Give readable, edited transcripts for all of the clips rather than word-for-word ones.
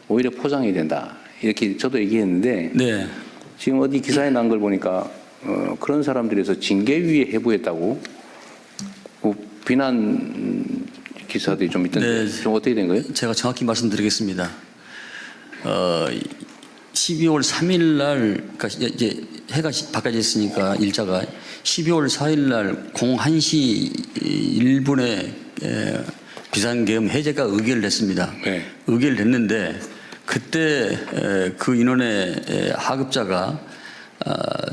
오히려 포장해야 된다. 이렇게 저도 얘기했는데 네. 지금 어디 기사에 난 걸 보니까 그런 사람들에서 징계위에 해부했다고 그 비난 기사들이 좀 있던데 네. 좀 어떻게 된 거예요? 제가 정확히 말씀드리겠습니다. 12월 3일 날, 그러니까 이제 해가 바뀌어 있으니까 일자가 12월 4일 날 01시 1분에 비상계엄 해제가 의결을 했습니다. 네. 의결을 했는데 그때 그 인원의 하급자가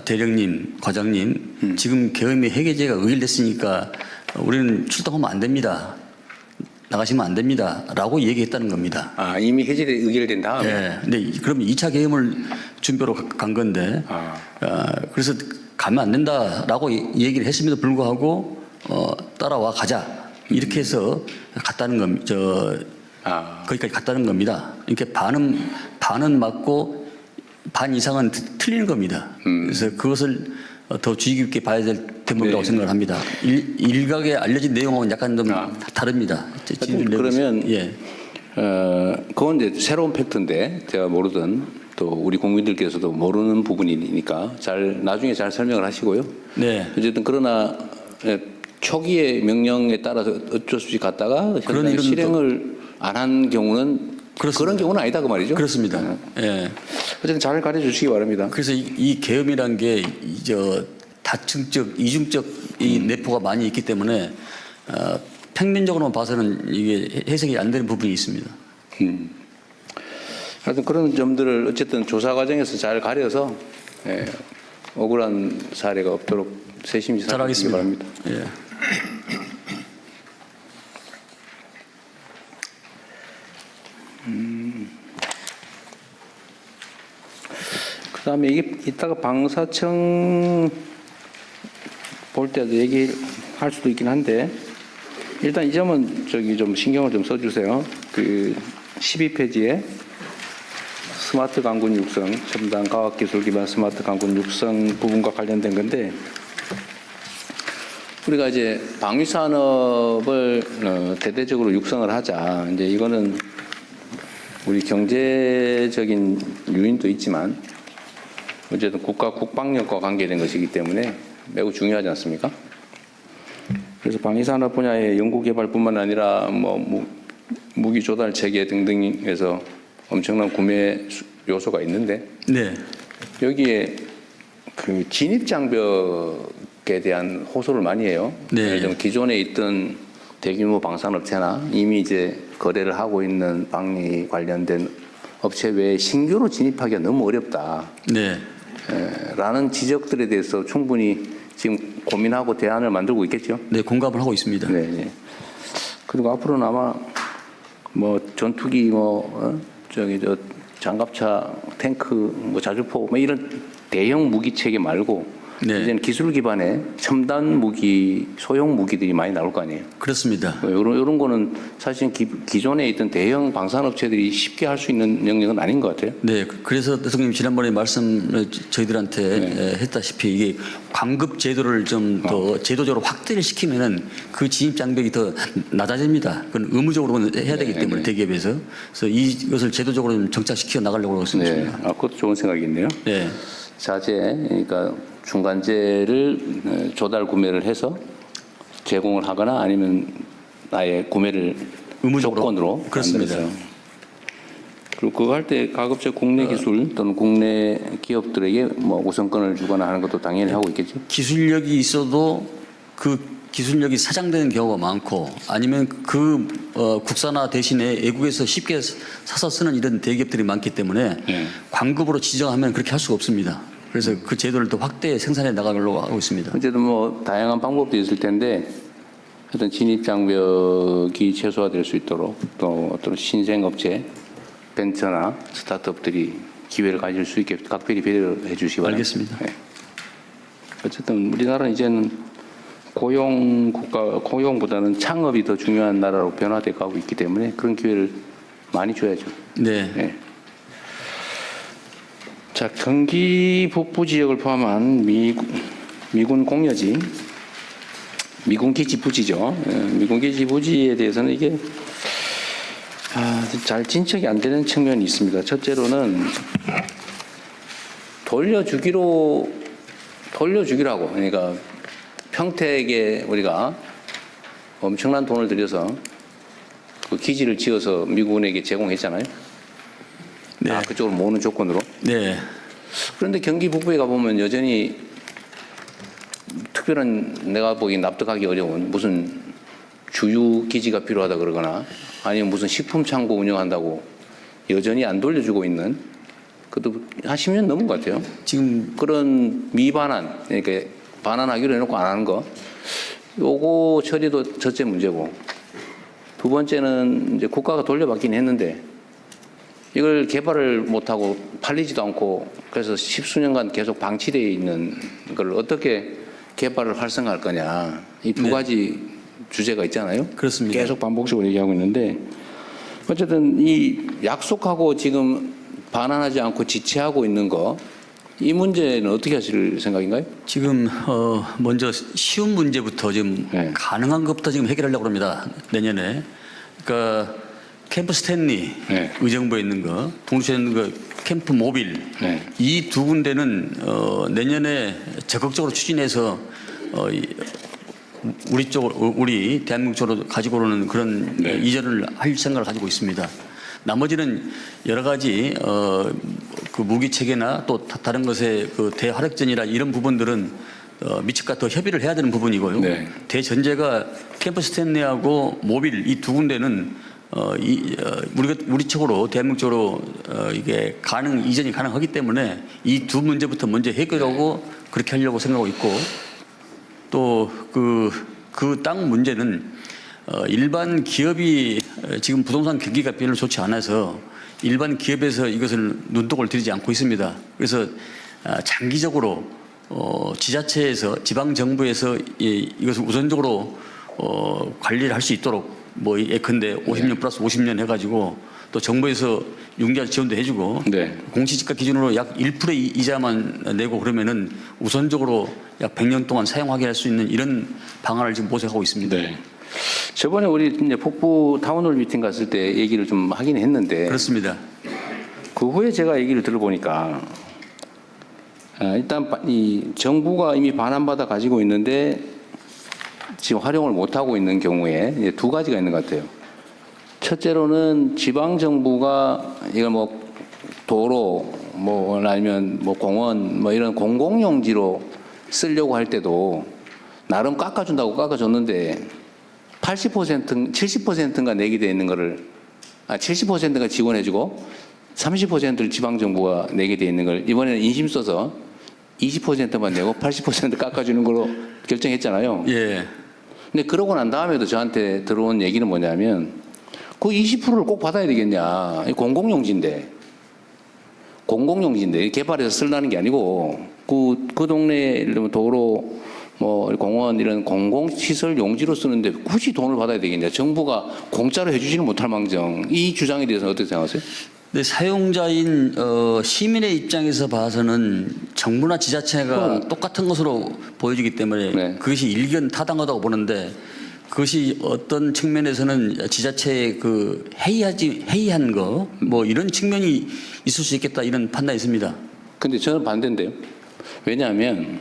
대령님, 과장님, 지금 계엄의 해제가 의결됐으니까 우리는 출동하면 안 됩니다. 나가시면 안 됩니다. 라고 얘기했다는 겁니다. 아, 이미 해제돼 의결된 다음에? 네. 근데 그러면 2차 계엄을 준비로 간 건데, 그래서 가면 안 된다라고 얘기를 했음에도 불구하고, 따라와 가자. 이렇게 해서 갔다는 겁니다. 거기까지 갔다는 겁니다. 이렇게 반은 맞고 반 이상은 틀리는 겁니다. 그래서 그것을 더 주의 깊게 봐야 될 대목이라고 네. 생각을 합니다. 일각에 알려진 내용하고는 약간 좀 다릅니다. 그러면 예. 그건 이제 새로운 팩트인데 제가 모르던 또 우리 국민들께서도 모르는 부분이니까 나중에 잘 설명을 하시고요. 네. 어쨌든 그러나 초기의 명령에 따라서 어쩔 수 없이 갔다가 현장 실행을 안 한 경우는 그렇습니다. 그런 경우는 아니다 그 말이죠. 그렇습니다. 예. 어쨌든 잘 가르쳐 주시기 바랍니다. 그래서 이 계엄이란 게 다층적, 이중적 이 내포가 많이 있기 때문에 평면적으로만 봐서는 이게 해석이 안 되는 부분이 있습니다. 하여튼 그런 점들을 어쨌든 조사 과정에서 잘 가려서 억울한 사례가 없도록 세심히 살펴주시기 바랍니다. 예. 그다음에 이게 이따가 방사청 볼 때도 얘기할 수도 있긴 한데 일단 이 점은 좀 신경을 좀 써주세요. 그 12페이지에 스마트 강군 육성, 첨단 과학기술 기반 스마트 강군 육성 부분과 관련된 건데 우리가 이제 방위산업을 대대적으로 육성을 하자. 이제 이거는 우리 경제적인 요인도 있지만 어쨌든 국가 국방력과 관계된 것이기 때문에 매우 중요하지 않습니까? 그래서 방위산업 분야의 연구개발뿐만 아니라 뭐 무기 조달 체계 등등에서 엄청난 구매 요소가 있는데 네. 여기에 그 진입 장벽에 대한 호소를 많이 해요. 네. 예를 들면 기존에 있던 대규모 방산업체나 이미 이제 거래를 하고 있는 방위 관련된 업체 외에 신규로 진입하기가 너무 어렵다. 네. 라는 지적들에 대해서 충분히 지금 고민하고 대안을 만들고 있겠죠. 네, 공감을 하고 있습니다. 네. 네. 그리고 앞으로는 아마 뭐 전투기 장갑차, 탱크, 자주포 이런 대형 무기 체계 말고 네. 이제는 기술 기반의 첨단 무기, 소형 무기들이 많이 나올 거 아니에요. 그렇습니다. 이런 거는 사실 기존에 있던 대형 방산업체들이 쉽게 할 수 있는 영역은 아닌 것 같아요. 네, 그래서 대통령님 지난번에 말씀 저희들한테 했다시피 이게 광급 제도를 좀 더 제도적으로 확대를 시키면은 그 진입 장벽이 더 낮아집니다. 그건 의무적으로 해야 되기 때문에 대기업에서 그래서 이것을 제도적으로 좀 정착시켜 나가려고 하고 있습니다. 네, 그것도 좋은 생각이겠네요. 네, 자재, 그러니까 중간재를 조달 구매를 해서 제공을 하거나 아니면 아예 구매를 의무적으로 조건으로 그렇습니다. 만들어서. 그리고 그거 할 때 가급적 국내 기술 또는 국내 기업들에게 뭐 우선권을 주거나 하는 것도 당연히 하고 있겠죠. 기술력이 있어도 그 기술력이 사장되는 경우가 많고 아니면 그 국산화 대신에 외국에서 쉽게 사서 쓰는 이런 대기업들이 많기 때문에 광급으로 지정하면 그렇게 할 수가 없습니다. 그래서 그 제도를 더 확대 생산해 나가려고 하고 있습니다. 어쨌든 뭐 다양한 방법도 있을 텐데 어떤 진입 장벽이 최소화될 수 있도록 또 어떤 신생업체, 벤처나 스타트업들이 기회를 가질 수 있게 각별히 배려해 주시기 바랍니다. 알겠습니다. 네. 어쨌든 우리나라는 이제는 고용보다는 창업이 더 중요한 나라로 변화돼 가고 있기 때문에 그런 기회를 많이 줘야죠. 네. 네. 자, 경기 북부 지역을 포함한 미군 공여지, 미군 기지 부지죠. 미군 기지 부지에 대해서는 이게 잘 진척이 안 되는 측면이 있습니다. 첫째로는 돌려주기라고, 그러니까 평택에 우리가 엄청난 돈을 들여서 그 기지를 지어서 미군에게 제공했잖아요. 네. 그쪽으로 모으는 조건으로. 네. 그런데 경기 북부에 가보면 여전히 특별한, 내가 보기 납득하기 어려운 무슨 주유 기지가 필요하다 그러거나 아니면 무슨 식품 창고 운영한다고 여전히 안 돌려주고 있는, 그것도 한 10년 넘은 것 같아요. 지금 그런 미반환, 그러니까 반환하기로 해놓고 안 하는 거, 요거 처리도 첫째 문제고, 두 번째는 이제 국가가 돌려받긴 했는데 이걸 개발을 못하고 팔리지도 않고 그래서 10수년간 계속 방치되어 있는 걸 어떻게 개발을 활성화할 거냐, 이 두 네. 가지 주제가 있잖아요. 그렇습니다. 계속 반복적으로 얘기하고 있는데, 어쨌든 이 약속하고 지금 반환하지 않고 지체하고 있는 거, 이 문제는 어떻게 하실 생각인가요? 지금 먼저 쉬운 문제부터 지금 네. 가능한 것부터 지금 해결하려고 합니다. 내년에. 그러니까 캠프 스탠리 네. 의정부에 있는 거, 동시에 있는 거 캠프 모빌, 네. 이 두 군데는 내년에 적극적으로 추진해서 우리 대한민국 쪽으로 가지고 오는 그런 네. 이전을 할 생각을 가지고 있습니다. 나머지는 여러 가지 그 무기 체계나 또 다른 것의 그 대화력전이나 이런 부분들은 미측과 더 협의를 해야 되는 부분이고요. 네. 대전제가 캠프 스탠리하고 모빌 이 두 군데는 우리 쪽으로 대한민국 쪽으로 이게 이전이 가능하기 때문에 이 두 문제부터 먼저 해결하고 그렇게 하려고 생각하고 있고, 또 그 땅 문제는 일반 기업이 지금 부동산 경기가 별로 좋지 않아서 일반 기업에서 이것을 눈독을 들이지 않고 있습니다. 그래서 장기적으로 지자체에서 지방 정부에서 이것을 우선적으로 관리를 할 수 있도록 뭐 예컨대 50년 플러스 50년 해가지고 또 정부에서 융자 지원도 해주고 네. 공시지가 기준으로 약 1%의 이자만 내고 그러면은 우선적으로 약 100년 동안 사용하게 할 수 있는 이런 방안을 지금 모색하고 있습니다. 네. 저번에 우리 이제 북부 타운홀 미팅 갔을 때 얘기를 좀 하긴 했는데, 그렇습니다. 그 후에 제가 얘기를 들어보니까 일단 이 정부가 이미 반환받아 가지고 있는데 지금 활용을 못 하고 있는 경우에 이제 두 가지가 있는 것 같아요. 첫째로는 지방 정부가 이걸 뭐 도로 뭐 아니면 뭐 공원 뭐 이런 공공용지로 쓰려고 할 때도 나름 깎아준다고 깎아줬는데 80% 70%인가 내게 돼 있는 거를 70%가 지원해주고 30%를 지방 정부가 내게 돼 있는 걸 이번에는 인심 써서 20%만 내고 80% 깎아주는 걸로 결정했잖아요. 예. 근데 그러고 난 다음에도 저한테 들어온 얘기는 뭐냐면 그 20%를 꼭 받아야 되겠냐. 공공용지인데 개발해서 쓰려는 게 아니고 그 동네 예를 들면 도로 뭐 공원 이런 공공시설 용지로 쓰는데 굳이 돈을 받아야 되겠냐. 정부가 공짜로 해주지는 못할 망정. 이 주장에 대해서는 어떻게 생각하세요? 근데 사용자인 시민의 입장에서 봐서는 정부나 지자체가 똑같은 것으로 보여지기 때문에 네. 그것이 일견 타당하다고 보는데, 그것이 어떤 측면에서는 지자체의 그 해이한 거 뭐 이런 측면이 있을 수 있겠다 이런 판단이 있습니다. 근데 저는 반대인데요. 왜냐하면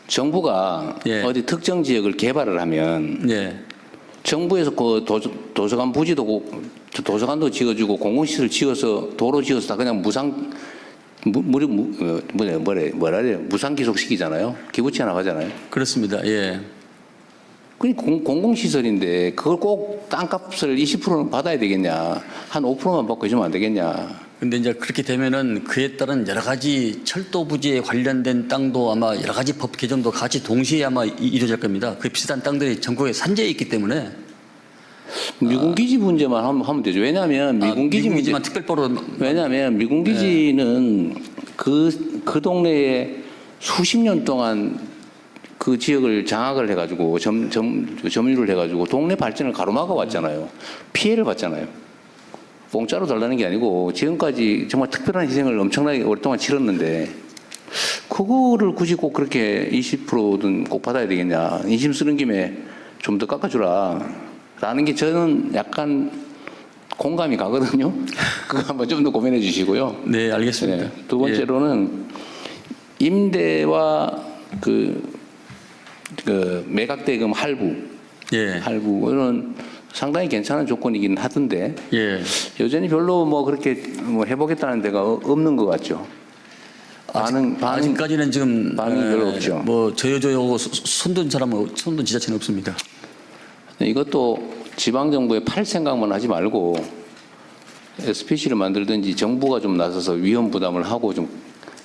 정부가 예. 어디 특정 지역을 개발을 하면 예. 정부에서 그 도서관 부지도 도서관도 지어주고 공공시설 지어서 도로 지어서 다 그냥 무상 기속시키잖아요. 기부치 나가잖아요. 그렇습니다. 예. 그 공공시설인데 그걸 꼭 땅값을 20%는 받아야 되겠냐. 한 5%만 받고 해주면 안 되겠냐. 근데 이제 그렇게 되면은 그에 따른 여러 가지 철도 부지에 관련된 땅도 아마 여러 가지 법 개정도 같이 동시에 아마 이루어질 겁니다. 그 비슷한 땅들이 전국에 산재해 있기 때문에 미군기지 문제만 하면 되죠. 왜냐하면 미군기지만 특별법으로 왜냐하면 미군기지는 그 동네에 수십 년 동안 그 지역을 장악을 해가지고 점유를 해가지고 동네 발전을 가로막아 왔잖아요. 피해를 봤잖아요. 공짜로 달라는 게 아니고 지금까지 정말 특별한 희생을 엄청나게 오랫동안 치렀는데 그거를 굳이 꼭 그렇게 20%든 꼭 받아야 되겠냐. 인심 쓰는 김에 좀 더 깎아주라. 라는 게 저는 약간 공감이 가거든요. 그거 한번 좀 더 고민해 주시고요. 네, 알겠습니다. 네. 두 번째로는 임대와 그 매각대금 할부, 예. 할부는 상당히 괜찮은 조건이긴 하던데 예. 여전히 별로 뭐 그렇게 뭐 해보겠다는 데가 없는 것 같죠. 아직까지는 지금 반응이 별로 없죠. 뭐 저요 손든 사람은 손든 지자체는 없습니다. 이것도 지방 정부에 팔 생각만 하지 말고 SPC를 만들든지 정부가 좀 나서서 위험 부담을 하고 좀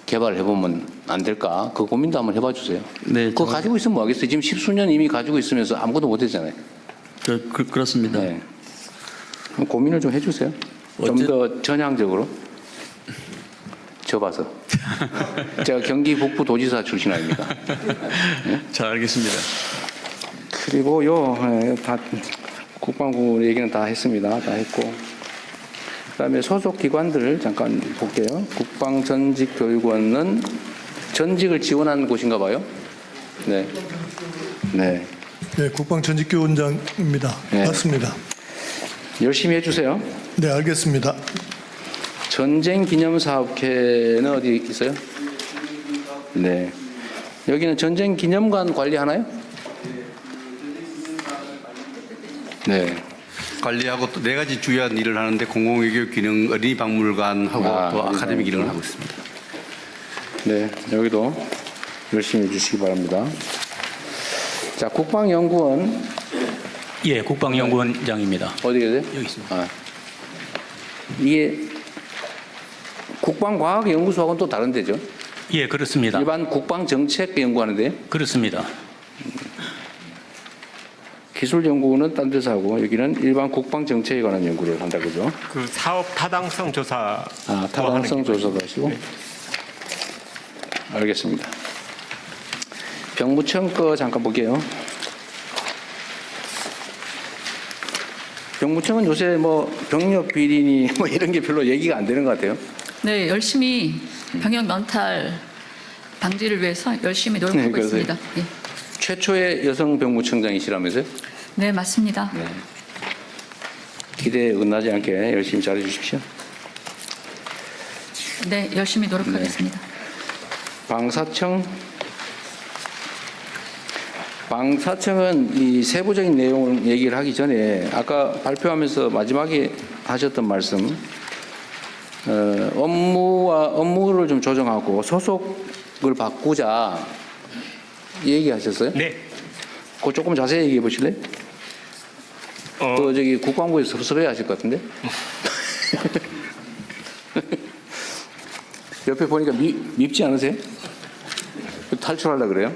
개발해 보면 안 될까? 그 고민도 한번 해봐 주세요. 네, 그거 가지고 있으면 뭐 하겠어요? 지금 10수년 이미 가지고 있으면서 아무것도 못 했잖아요. 그렇습니다. 네. 고민을 좀 해주세요. 좀 더 전향적으로. 접어서. 제가 경기 북부 도지사 출신 아닙니까? 네? 잘 알겠습니다. 그리고요, 다 국방부 얘기는 다 했습니다. 다 했고. 그다음에 소속 기관들 잠깐 볼게요. 국방전직교육원은 전직을 지원하는 곳인가 봐요. 네. 네. 네, 국방전직교원장입니다. 네. 맞습니다. 열심히 해주세요. 네, 알겠습니다. 전쟁기념사업회는 어디 있어요? 네. 여기는 전쟁기념관 관리하나요? 네. 관리하고 또 네 가지 주요한 일을 하는데 공공외교 기능, 어린이 박물관하고 또 아카데미 기능을 하고 있습니다. 네, 여기도 열심히 해주시기 바랍니다. 자, 국방연구원 예, 국방연구원장입니다. 어디 계세요? 여기 있습니다. 아, 이게 국방과학연구소하고는 또 다른 데죠? 예, 그렇습니다. 일반 국방정책 연구하는데 그렇습니다. 기술연구원은 딴 데서 하고 여기는 일반 국방정책에 관한 연구를 한다 그죠? 그 사업 타당성 조사. 아, 타당성 조사도 하시고. 네. 알겠습니다. 병무청 거 잠깐 볼게요. 병무청은 요새 뭐 병력 비리니 뭐 이런 게 별로 얘기가 안 되는 것 같아요. 네, 열심히 병역 면탈 방지를 위해서 열심히 노력하고 네, 그러세요. 있습니다. 예. 최초의 여성 병무청장이시라면서요? 네, 맞습니다. 네. 기대에 응하지 않게 열심히 잘해 주십시오. 네, 열심히 노력하겠습니다. 방사청은 이 세부적인 내용을 얘기를 하기 전에 아까 발표하면서 마지막에 하셨던 말씀, 업무를 좀 조정하고 소속을 바꾸자 얘기하셨어요? 네. 그거 조금 자세히 얘기해 보실래요? 저기 국방부에서 섭섭해 하실 것 같은데? 옆에 보니까 밉지 않으세요? 탈출하려고 그래요?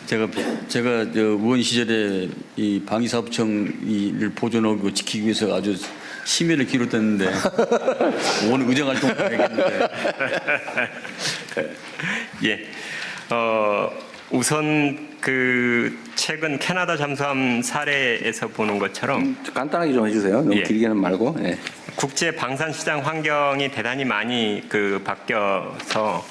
제가 저 의원 시절에 이 방위사업청을 보존하고 지키기 위해서 아주 심혈을 기울였는데 오늘 의정활동 해야겠는데. 예. 우선 그 최근 캐나다 잠수함 사례에서 보는 것처럼 간단하게 좀 해주세요. 너무 예. 길게는 말고. 예. 국제 방산 시장 환경이 대단히 많이 그 바뀌어서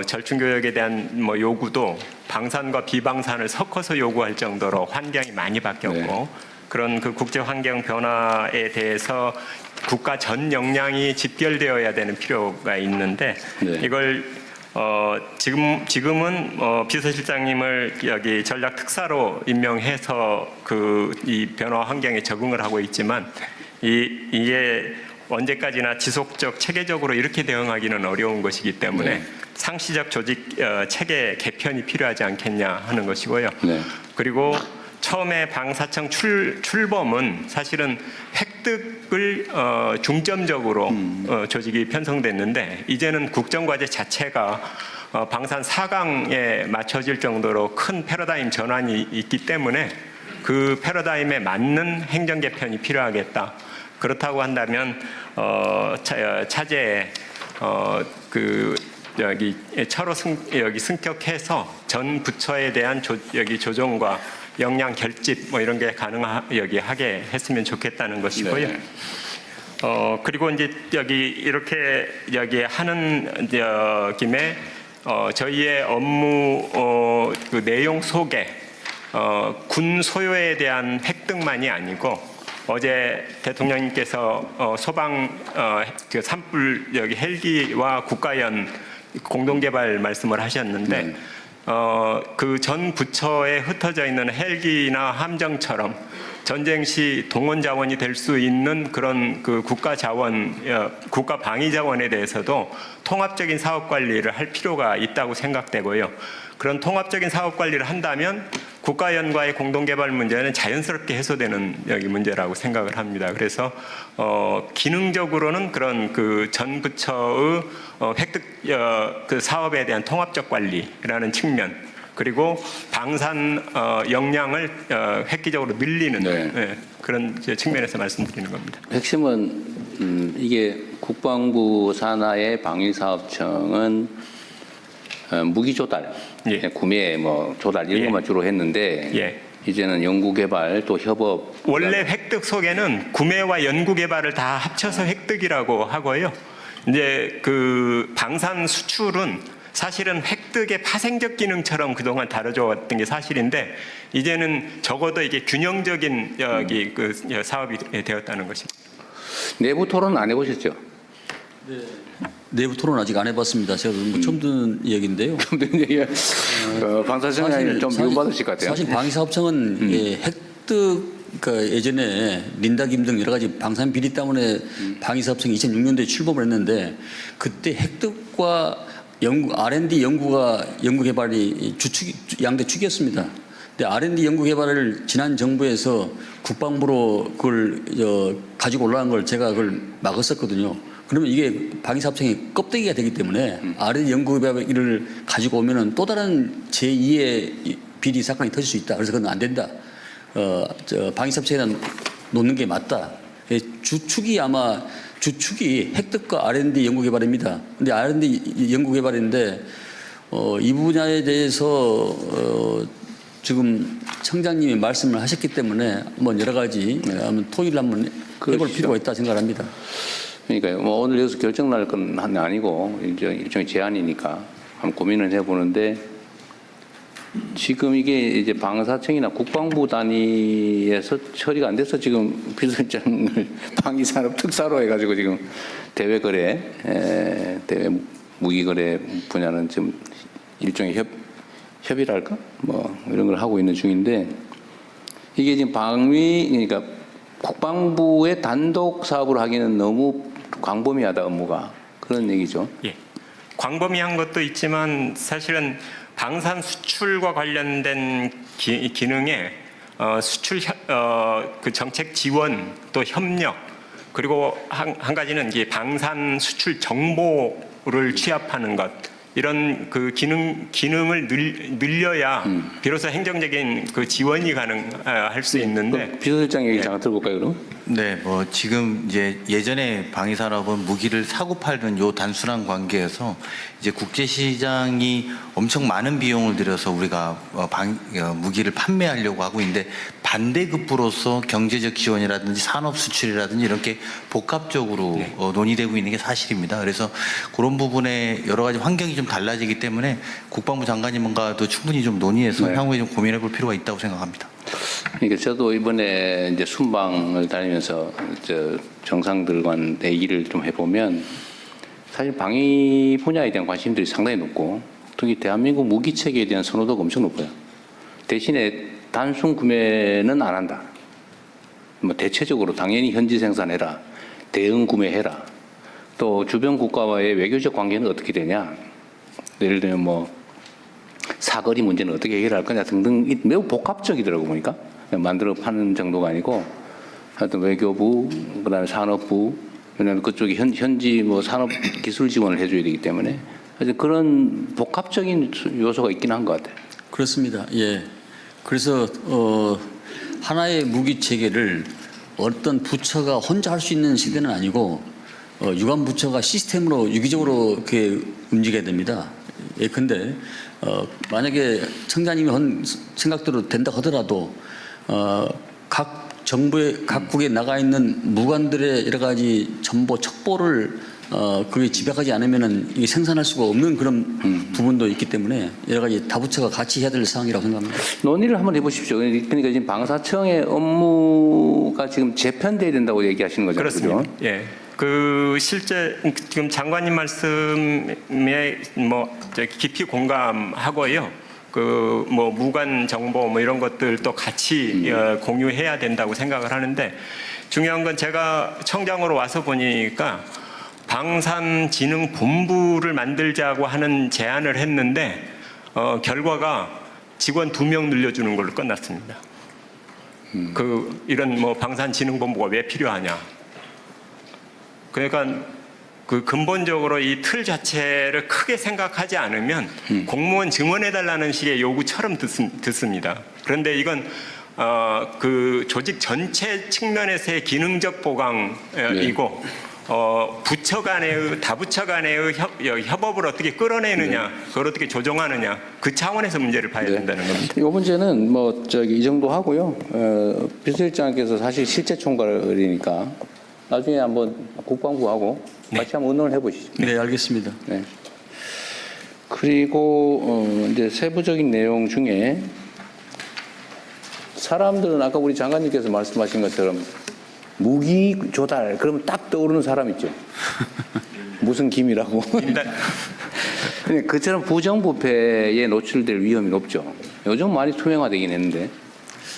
절충 교역에 대한 뭐 요구도 방산과 비방산을 섞어서 요구할 정도로 환경이 많이 바뀌었고 네. 그런 그 국제 환경 변화에 대해서 국가 전 역량이 집결되어야 되는 필요가 있는데 네. 이걸 지금은 비서실장님을 여기 전략 특사로 임명해서 그 이 변화 환경에 적응을 하고 있지만 이게 언제까지나 지속적 체계적으로 이렇게 대응하기는 어려운 것이기 때문에 네. 상시적 조직 체계 개편이 필요하지 않겠냐 하는 것이고요. 네. 그리고 처음에 방사청 출범은 사실은 획득을 중점적으로 조직이 편성됐는데 이제는 국정과제 자체가 방산 4강에 맞춰질 정도로 큰 패러다임 전환이 있기 때문에 그 패러다임에 맞는 행정 개편이 필요하겠다. 그렇다고 한다면 차제에 그 여기 차로 여기 승격해서 전 부처에 대한 여기 조정과 역량 결집 뭐 이런 게 여기 하게 했으면 좋겠다는 것이고요. 네. 그리고 이제 여기 이렇게 여기 하는 김에 저희의 업무 그 내용 속에 군 소요에 대한 획득만이 아니고 어제 대통령님께서 소방 그 산불 여기 헬기와 국가연 공동개발 말씀을 하셨는데 그 전 부처에 흩어져 있는 헬기나 함정처럼 전쟁 시 동원 자원이 될 수 있는 그런 그 국가 자원, 국가 방위 자원에 대해서도 통합적인 사업 관리를 할 필요가 있다고 생각되고요. 그런 통합적인 사업 관리를 한다면 국가연과의 공동개발 문제는 자연스럽게 해소되는 여기 문제라고 생각을 합니다. 그래서 기능적으로는 그런 그 전 부처의 획득 그 사업에 대한 통합적 관리라는 측면, 그리고 방산 역량을 획기적으로 늘리는 네. 그런 측면에서 말씀드리는 겁니다. 핵심은 이게 국방부 산하의 방위사업청은 무기 조달, 예. 구매, 뭐 조달 이런 예. 것만 주로 했는데 예. 이제는 연구개발 또 협업. 원래 획득 속에는 구매와 연구 개발을 다 합쳐서 획득이라고 하고요. 이제 그 방산 수출은 사실은 획득의 파생적 기능처럼 그동안 다뤄져 왔던 게 사실인데 이제는 적어도 이게 균형적인 여기 그 사업이 되었다는 것입니다. 내부 토론 안 해보셨죠? 내부 토론 아직 안 해봤습니다. 제가 뭐 처음 듣는 얘기인데요. 방사청장님 좀 미움받으실 것 같아요. 사실 방위사업청은 예, 획득 그러니까 예전에 린다김 등 여러 가지 방산 비리 때문에 방위사업청이 2006년도에 출범을 했는데 그때 획득과 R&D 연구 개발이 양대 축이었습니다. 근데 R&D 연구 개발을 지난 정부에서 국방부로 그걸 가지고 올라간 걸 제가 그걸 막았었거든요. 그러면 이게 방위사업청이 껍데기가 되기 때문에 R&D 연구 개발을 가지고 오면은 또 다른 제2의 비리 사건이 터질 수 있다. 그래서 그건 안 된다. 방위사업청에다 놓는 게 맞다. 주축이 획득과 R&D 연구개발입니다. 근데 R&D 연구개발인데 이 분야에 대해서 지금 청장님이 말씀을 하셨기 때문에 한번 여러 가지 한번 토의를 한번 해볼 필요가 있다 생각합니다. 그러니까요. 뭐 오늘 여기서 결정 날 건 아니고 일종의 제안이니까 한번 고민을 해보는데 지금 이게 이제 방사청이나 국방부 단위에서 처리가 안 돼서 지금 비서실장을 방위산업 특사로 해가지고 지금 대외 무기거래 분야는 지금 일종의 협의랄까? 뭐 이런 걸 하고 있는 중인데 이게 지금 그러니까 국방부의 단독 사업을 하기는 너무 광범위하다 업무가 그런 얘기죠. 예. 광범위한 것도 있지만 사실은 방산 수출과 관련된 기능에 수출 그 정책 지원 또 협력 그리고 한 가지는 이게 방산 수출 정보를 취합하는 것 이런 그 기능을 늘려야 비로소 행정적인 그 지원이 가능할 수 있는데 비서실장 얘기 잠깐 들어볼까요, 그럼? 네, 뭐 지금 이제 예전에 방위산업은 무기를 사고 팔던 요 단순한 관계에서 이제 국제시장이 엄청 많은 비용을 들여서 우리가 무기를 판매하려고 하고 있는데 반대급부로서 경제적 지원이라든지 산업 수출이라든지 이렇게 복합적으로 논의되고 있는 게 사실입니다. 그래서 그런 부분에 여러 가지 환경이 좀 달라지기 때문에 국방부 장관님과도 충분히 좀 논의해서 향후에 좀 고민해 볼 필요가 있다고 생각합니다. 그러니까 저도 이번에 이제 순방을 다니면서 정상들과 얘기를 좀 해보면 사실 방위 분야에 대한 관심들이 상당히 높고 특히 대한민국 무기 체계에 대한 선호도가 엄청 높아요. 대신에 단순 구매는 안 한다. 뭐 대체적으로 당연히 현지 생산해라, 대응 구매해라. 또 주변 국가와의 외교적 관계는 어떻게 되냐. 예를 들면 뭐 사거리 문제는 어떻게 해결할 거냐 등등 매우 복합적이더라고 보니까 만들어 파는 정도가 아니고 하여튼 외교부 그다음에 산업부 왜냐하면 그쪽이 현지 뭐 산업 기술 지원을 해줘야 되기 때문에 하여튼 그런 복합적인 요소가 있긴 한 것 같아요. 그렇습니다. 예. 그래서 하나의 무기 체계를 어떤 부처가 혼자 할 수 있는 시대는 아니고 유관 부처가 시스템으로 유기적으로 이렇게 움직여야 됩니다. 예, 근데 만약에 청장님이 한 생각대로 된다 하더라도 각 정부의 각국에 나가 있는 무관들의 여러 가지 정보 첩보를 그게 집약하지 않으면은 이게 생산할 수가 없는 그런 부분도 있기 때문에 여러 가지 다부처가 같이 해야 될 사항이라고 생각합니다. 논의를 한번 해보십시오. 그러니까 지금 방사청의 업무가 지금 재편돼야 된다고 얘기하시는 거잖아요. 그렇습니다. 그죠? 예. 그 실제 지금 장관님 말씀에 뭐 깊이 공감하고요. 그 뭐 무관 정보 뭐 이런 것들도 같이 공유해야 된다고 생각을 하는데 중요한 건 제가 청장으로 와서 보니까 방산진흥본부를 만들자고 하는 제안을 했는데 결과가 직원 2명 늘려주는 걸로 끝났습니다. 그 이런 뭐 방산진흥본부가 왜 필요하냐? 그러니까 그 근본적으로 이 틀 자체를 크게 생각하지 않으면 공무원 증언해달라는 식의 요구처럼 듣습니다. 그런데 이건 그 조직 전체 측면에서의 기능적 보강이고 부처 간의 다부처 간의 협업을 어떻게 끌어내느냐, 그걸 어떻게 조정하느냐 그 차원에서 문제를 봐야 된다는 겁니다. 이 문제는 뭐 이 정도 하고요. 비서실장께서 사실 실제 총괄이니까 나중에 한번 국방부하고 같이 한번 의논을 해보시죠. 네, 알겠습니다. 네. 그리고 이제 세부적인 내용 중에 사람들은 아까 우리 장관님께서 말씀하신 것처럼 무기 조달 그러면 딱 떠오르는 사람 있죠. 무슨 김이라고. 근데 그처럼 부정부패에 노출될 위험이 높죠. 요즘 많이 투명화되긴 했는데.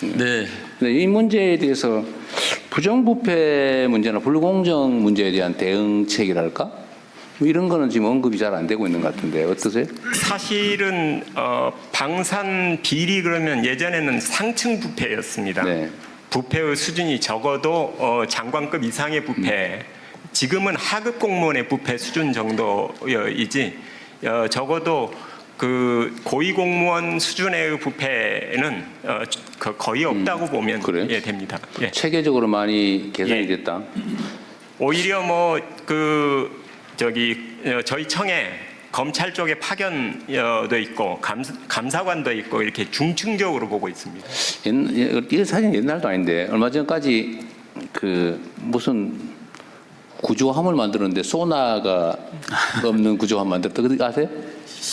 네. 근데 이 문제에 대해서 부정부패 문제나 불공정 문제에 대한 대응책이랄까? 뭐 이런 거는 지금 언급이 잘 안 되고 있는 것 같은데 어떠세요? 사실은 방산 비리 그러면 예전에는 상층 부패였습니다. 네. 부패의 수준이 적어도 장관급 이상의 부패. 지금은 하급 공무원의 부패 수준 정도이지 적어도 그 고위 공무원 수준의 부패는 거의 없다고 보면 그래요? 예, 됩니다. 예. 체계적으로 많이 개선이 예. 됐다. 오히려 뭐 저희 청에 검찰 쪽에 파견도 있고 감사관도 있고 이렇게 중층적으로 보고 있습니다. 이게 사실 옛날도 아닌데 얼마 전까지 그 무슨 구조함을 만들었는데 소나가 없는 구조함 만들었다. 그거 아세요?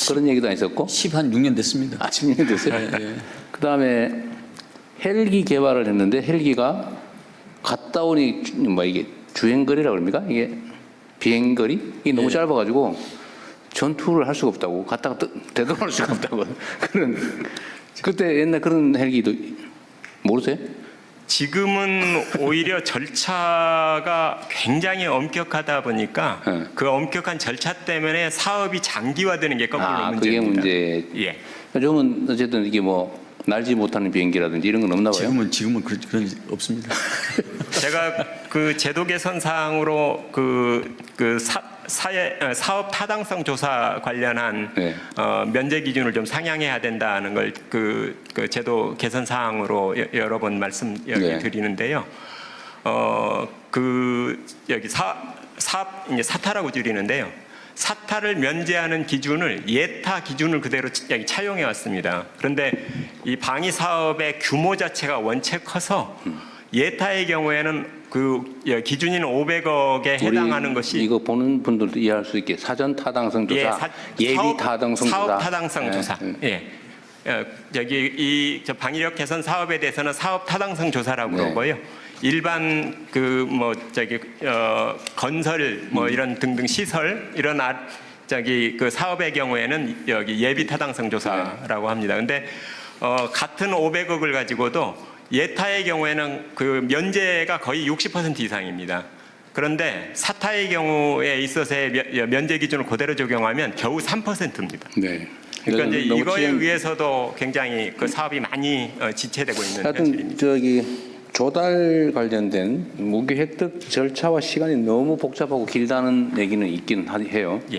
그런 얘기도 안 있었고. 6년 됐습니다. 아, 10년 됐어요? 네. 그 다음에 헬기 개발을 했는데 헬기가 갔다 오니 뭐 이게 주행거리라고 그럽니까? 이게 비행거리? 이게 너무 짧아가지고 전투를 할 수가 없다고. 갔다가 되돌아올 수가 없다고. 그때 옛날 그런 헬기도 모르세요? 지금은 오히려 절차가 굉장히 엄격하다 보니까 네. 그 엄격한 절차 때문에 사업이 장기화되는 게 거꾸로 그게 문제입니다. 문제. 예. 요즘은 어쨌든 이게 뭐 날지 못하는 비행기라든지 이런 건 없나 봐요. 지금은 그런 없습니다. 제가 그 제도 개선 사항으로 사업 타당성 조사 관련한 네. 면제 기준을 좀 상향해야 된다는 걸 그 제도 개선 사항으로 여러 번 네. 드리는데요. 여기 사업 이제 사타라고 줄이는데요. 사타를 면제하는 기준을 예타 기준을 그대로 차용해 왔습니다. 그런데 이 방위 사업의 규모 자체가 원체 커서 예타의 경우에는 그 기준인 500억에 해당하는 것이 이거 보는 분들도 이해할 수 있게 사전 타당성 조사, 예비 타당성 조사, 사업 타당성 조사. 예. 여기 저 방위력 개선 사업에 대해서는 사업 타당성 조사라고 네. 그러고요. 일반 건설 뭐 이런 등등 시설 이런 그 사업의 경우에는 여기 예비 타당성 조사라고 합니다. 근데 같은 500억을 가지고도 예타의 경우에는 그 면제가 거의 60% 이상입니다. 그런데 사타의 경우에 있어서의 면제 기준을 그대로 적용하면 겨우 3%입니다. 네. 그러니까 이제 너무 이거에 의해서도 굉장히 그 사업이 많이 지체되고 있는 하여튼 현실입니다. 조달 관련된 무기 획득 절차와 시간이 너무 복잡하고 길다는 얘기는 있긴 해요. 예.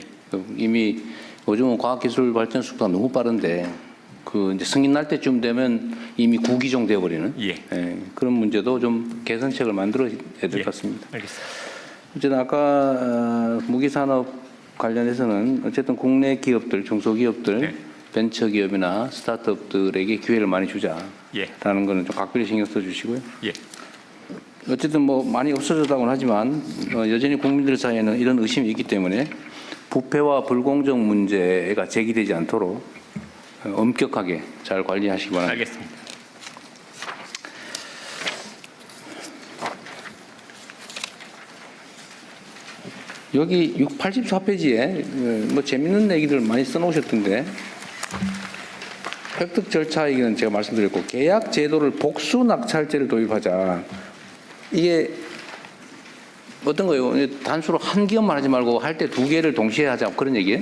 이미 요즘은 과학기술 발전 속도가 너무 빠른데 그 이제 승인 날 때쯤 되면 이미 구기종 되어버리는 예. 그런 문제도 좀 개선책을 만들어야 될 것 같습니다. 알겠습니다. 어쨌든 아까 무기산업 관련해서는 어쨌든 국내 기업들, 중소기업들, 네. 벤처기업이나 스타트업들에게 기회를 많이 주자라는 예. 거는 좀 각별히 신경 써주시고요. 예. 어쨌든 뭐 많이 없어졌다고는 하지만 여전히 국민들 사이에는 이런 의심이 있기 때문에 부패와 불공정 문제가 제기되지 않도록 엄격하게 잘 관리하시기 바랍니다. 알겠습니다. 여기 84페이지에 뭐 재밌는 얘기들 많이 써놓으셨던데 획득 절차 얘기는 제가 말씀드렸고 계약 제도를 복수 낙찰제를 도입하자. 이게 어떤 거예요? 단수로 한 기업만 하지 말고 할 때 두 개를 동시에 하자 그런 얘기예요?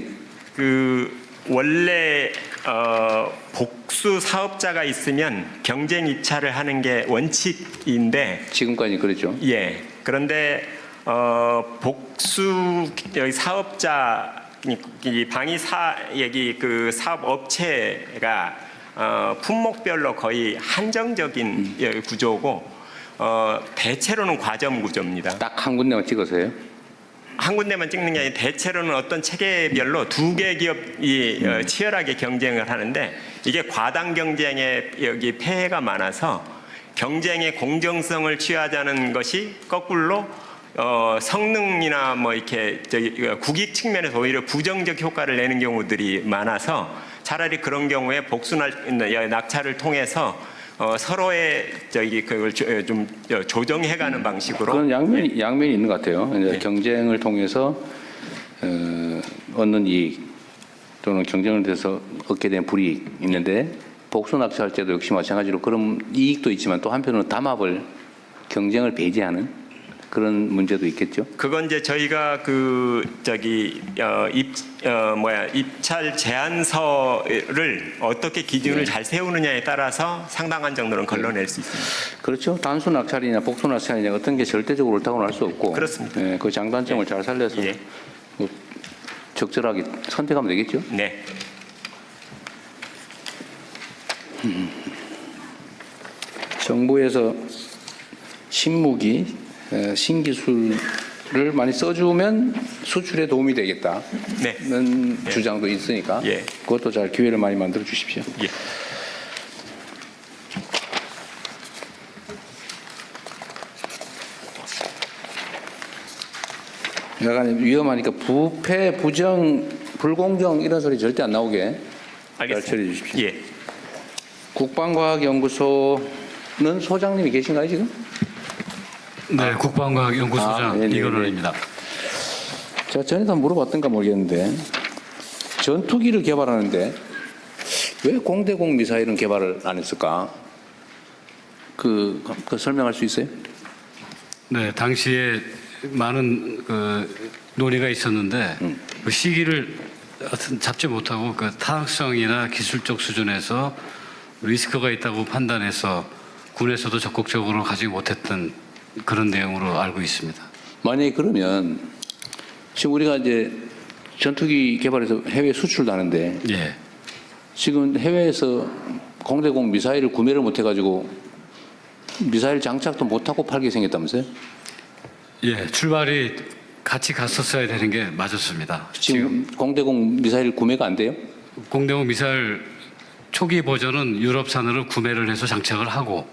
그 원래 복수 사업자가 있으면 경쟁 입찰을 하는 게 원칙인데 지금까지 그랬죠. 예. 그런데 복수 여기 사업자 이 방위사 얘기 그 사업 업체가 품목별로 거의 한정적인 구조고 대체로는 과점 구조입니다. 딱 한 군데만 찍어서요. 한 군데만 찍는 게 아니라 대체로는 어떤 체계별로 두 개 기업이 치열하게 경쟁을 하는데 이게 과당 경쟁에 여기 폐해가 많아서 경쟁의 공정성을 취하자는 것이 거꾸로 성능이나 뭐 이렇게 국익 측면에서 오히려 부정적 효과를 내는 경우들이 많아서 차라리 그런 경우에 복수 낙찰을 통해서 서로의 그걸 좀 조정해가는 방식으로 그런 양면이 있는 것 같아요. 이제 네. 경쟁을 통해서 얻는 이익 또는 경쟁을 통해서 얻게 된 불이익 있는데 복수 낙찰 제도 역시 마찬가지로 그런 이익도 있지만 또 한편으로는 담합을 경쟁을 배제하는 그런 문제도 있겠죠. 그건 이제 저희가 입찰 제안서를 어떻게 기준을 잘 세우느냐에 따라서 상당한 정도는 걸러낼 수 있습니다. 그렇죠. 단수 낙찰이냐 복수 낙찰이냐 어떤 게 절대적으로 옳다고는 할 수 없고 그렇습니다. 예, 그 장단점을 예. 잘 살려서 예. 뭐 적절하게 선택하면 되겠죠. 네. 정부에서 신무기, 신기술을 많이 써주면 수출에 도움이 되겠다는 네. 주장도 있으니까 예. 그것도 잘 기회를 많이 만들어 주십시오. 예. 약간 위험하니까 부패, 부정, 불공정 이런 소리 절대 안 나오게 잘 알겠습니다. 처리해 주십시오. 예. 국방과학연구소는 소장님이 계신가요 지금? 네, 국방과학연구소장 네네네. 이건원입니다. 제가 전에도 한번 물어봤던가 모르겠는데 전투기를 개발하는데 왜 공대공 미사일은 개발을 안 했을까? 그 설명할 수 있어요? 네, 당시에 많은 논의가 있었는데 그 시기를 하여튼 잡지 못하고 그 타당성이나 기술적 수준에서 리스크가 있다고 판단해서 군에서도 적극적으로 가지 못했던 그런 내용으로 알고 있습니다. 만약에 그러면 지금 우리가 이제 전투기 개발해서 해외 수출도 하는데 예, 지금 해외에서 공대공 미사일을 구매를 못 해가지고 미사일 장착도 못하고 팔게 생겼다면서요? 예, 출발이 같이 갔었어야 되는 게 맞았습니다. 지금 공대공 미사일 구매가 안 돼요? 공대공 미사일 초기 버전은 유럽산으로 구매를 해서 장착을 하고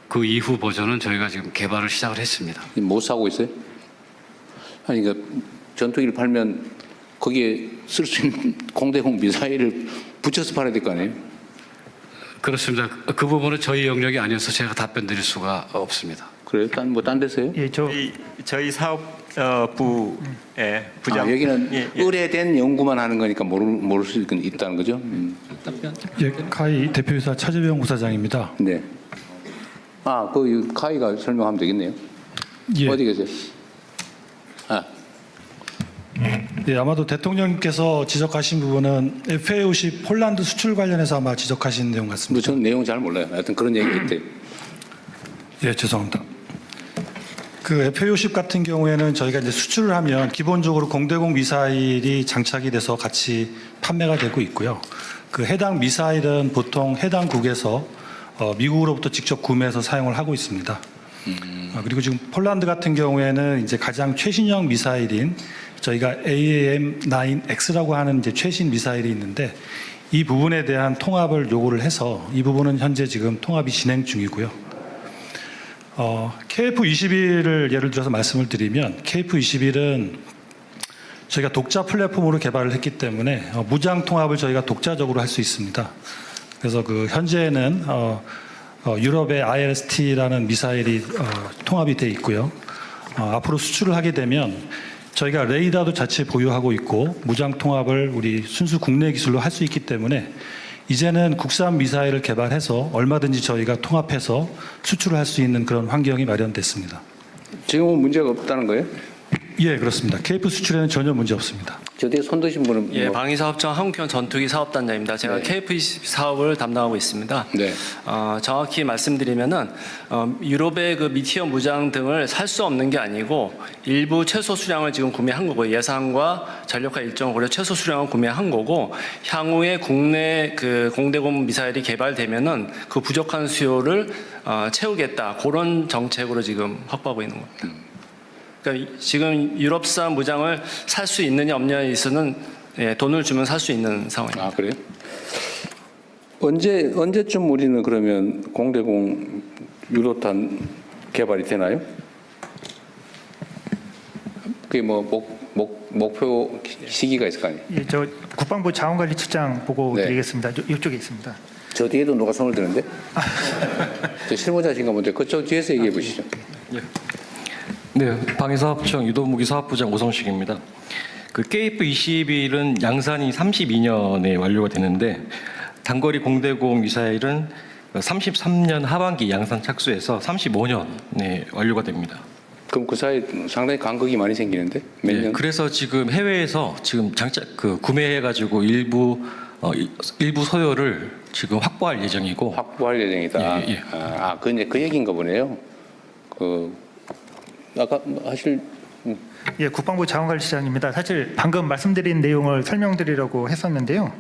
그 이후 버전은 저희가 지금 개발을 시작을 했습니다. 못 사고 있어요? 아니 그러니까 전투기를 팔면 거기에 쓸 수 있는 공대공 미사일을 붙여서 팔아야 될 거 아니에요? 그렇습니다. 그 부분은 저희 영역이 아니어서 제가 답변 드릴 수가 없습니다. 그래요? 딴 데서요? 예, 저희 사업부의 부장. 여기는 예. 의뢰된 연구만 하는 거니까 모를 수 있다는 거죠? 예, 카이 대표이사 차재병 부사장입니다. 네. 그 카이가 설명하면 되겠네요. 예, 어디 계세요? 예, 아마도 대통령께서 지적하신 부분은 FA50 폴란드 수출 관련해서 아마 지적하신 내용 뭐 같습니다. 저는 내용 잘 몰라요. 하여튼 그런 얘기가 있대요. 예, 죄송합니다. 그 FA50 같은 경우에는 저희가 이제 수출을 하면 기본적으로 공대공 미사일이 장착이 돼서 같이 판매가 되고 있고요. 그 해당 미사일은 보통 해당국에서 미국으로부터 직접 구매해서 사용을 하고 있습니다. 그리고 지금 폴란드 같은 경우에는 이제 가장 최신형 미사일인 저희가 AAM-9X라고 하는 이제 최신 미사일이 있는데 이 부분에 대한 통합을 요구를 해서 이 부분은 현재 지금 통합이 진행 중이고요. KF21을 예를 들어서 말씀을 드리면 KF21은 저희가 독자 플랫폼으로 개발을 했기 때문에 무장 통합을 저희가 독자적으로 할 수 있습니다. 그래서 그 현재는 유럽의 IRST라는 미사일이 통합이 돼 있고요. 앞으로 수출을 하게 되면 저희가 레이더도 자체 보유하고 있고 무장 통합을 우리 순수 국내 기술로 할 수 있기 때문에 이제는 국산 미사일을 개발해서 얼마든지 저희가 통합해서 수출을 할 수 있는 그런 환경이 마련됐습니다. 지금은 문제가 없다는 거예요? 예, 그렇습니다. KF 수출에는 전혀 문제 없습니다. 저 뒤에 손 드신 분은 예, 방위사업청 한국형 전투기 사업단장입니다. 제가 KF 사업을 담당하고 있습니다. 네. 정확히 말씀드리면은 유럽의 그 미티어 무장 등을 살 수 없는 게 아니고 일부 최소 수량을 지금 구매한 거고 예산과 전력화 일정을 고려 최소 수량을 구매한 거고 향후에 국내 그 공대공 미사일이 개발되면은 그 부족한 수요를 채우겠다 그런 정책으로 지금 확보하고 있는 겁니다. 그러니까 지금 유럽산 무장을 살 수 있느냐 없느냐에 있어서는 돈을 주면 살 수 있는 상황입니다. 아, 그래요? 언제쯤 우리는 그러면 공대공 유로탄 개발이 되나요? 그게 뭐 목표 시기가 있을 거 아니에요? 예, 저 국방부 자원관리처장 보고 네. 드리겠습니다. 이쪽에 있습니다. 저 뒤에도 누가 손을 드는데? 저 실무자신가 본데 그쪽 뒤에서 얘기해 보시죠. 네, 방위사업청 유도무기사업부장 오성식입니다. 그 KF-21은 양산이 32년에 완료가 되는데 단거리 공대공 미사일은 33년 하반기 양산 착수해서 35년에 완료가 됩니다. 그럼 그 사이 상당히 간극이 많이 생기는데 몇 년? 그래서 지금 해외에서 지금 구매해가지고 일부 소요를 지금 확보할 예정이고. 확보할 예정이다. 예. 근데 그 얘기인가 보네요. 아까 하실. 예, 국방부 자원관리처장입니다. 사실 방금 말씀드린 내용을 설명드리려고 했었는데요.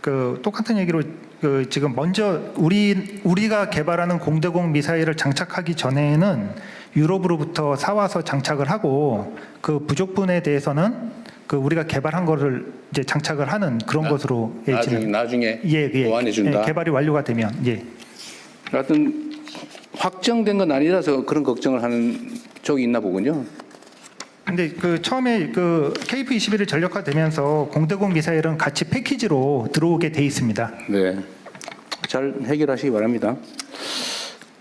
그 똑같은 얘기로 그 지금 먼저 우리가 개발하는 공대공 미사일을 장착하기 전에는 유럽으로부터 사와서 장착을 하고 그 부족분에 대해서는 그 우리가 개발한 거를 이제 장착을 하는 그런 것으로 나중에 보완해 준다. 예, 개발이 완료가 되면 하여튼 확정된 건 아니라서 그런 걱정을 하는 쪽이 있나 보군요. 근데 그 처음에 그 KF-21이 전력화되면서 공대공 미사일은 같이 패키지로 들어오게 돼 있습니다. 네, 잘 해결하시기 바랍니다.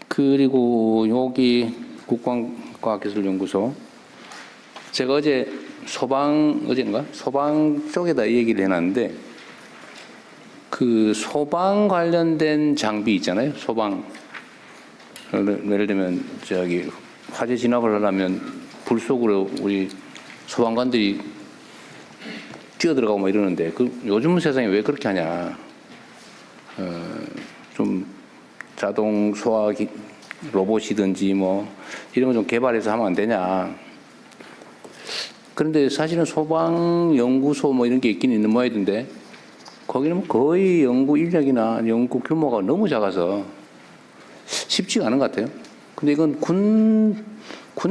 그리고 여기 국방과학기술연구소 제가 어젠가 소방 쪽에다 얘기를 해놨는데 그 소방 관련된 장비 있잖아요. 소방 예를 들면 화재 진압을 하려면 불 속으로 우리 소방관들이 뛰어들어가고 뭐 이러는데 요즘 세상에 왜 그렇게 하냐. 좀 자동 소화 로봇이든지 뭐 이런 거 좀 개발해서 하면 안 되냐. 그런데 사실은 소방연구소 뭐 이런 게 있긴 있는 모양인데 거기는 거의 연구 인력이나 연구 규모가 너무 작아서 쉽지가 않은 것 같아요. 근데 이건 군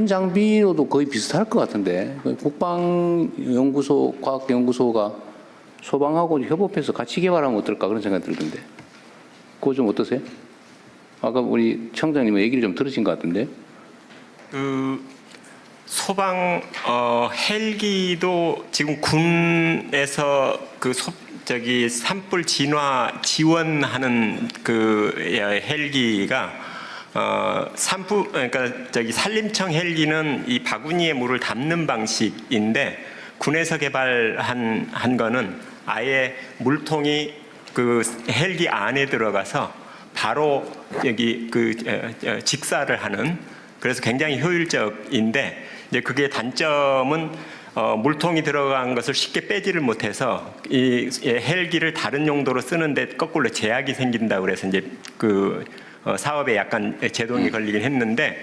장비로도 거의 비슷할 것 같은데 국방연구소, 과학연구소가 소방하고 협업해서 같이 개발하면 어떨까 그런 생각이 들던데 그거 좀 어떠세요? 아까 우리 청장님 얘기를 좀 들으신 것 같은데. 소방 헬기도 지금 군에서 산불 진화 지원하는 헬기가 그러니까 산림청 헬기는 이 바구니에 물을 담는 방식인데 군에서 개발한 거는 아예 물통이 그 헬기 안에 들어가서 바로 여기 직사를 하는 그래서 굉장히 효율적인데 이제 그게 단점은 물통이 들어간 것을 쉽게 빼지를 못해서 이 헬기를 다른 용도로 쓰는데 거꾸로 제약이 생긴다고 그래서 이제 사업에 약간 제동이 걸리긴 했는데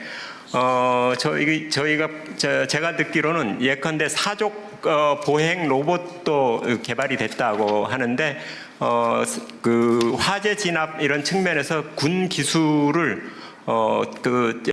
제가 듣기로는 예컨대 사족 보행 로봇도 개발이 됐다고 하는데 화재 진압 이런 측면에서 군 기술을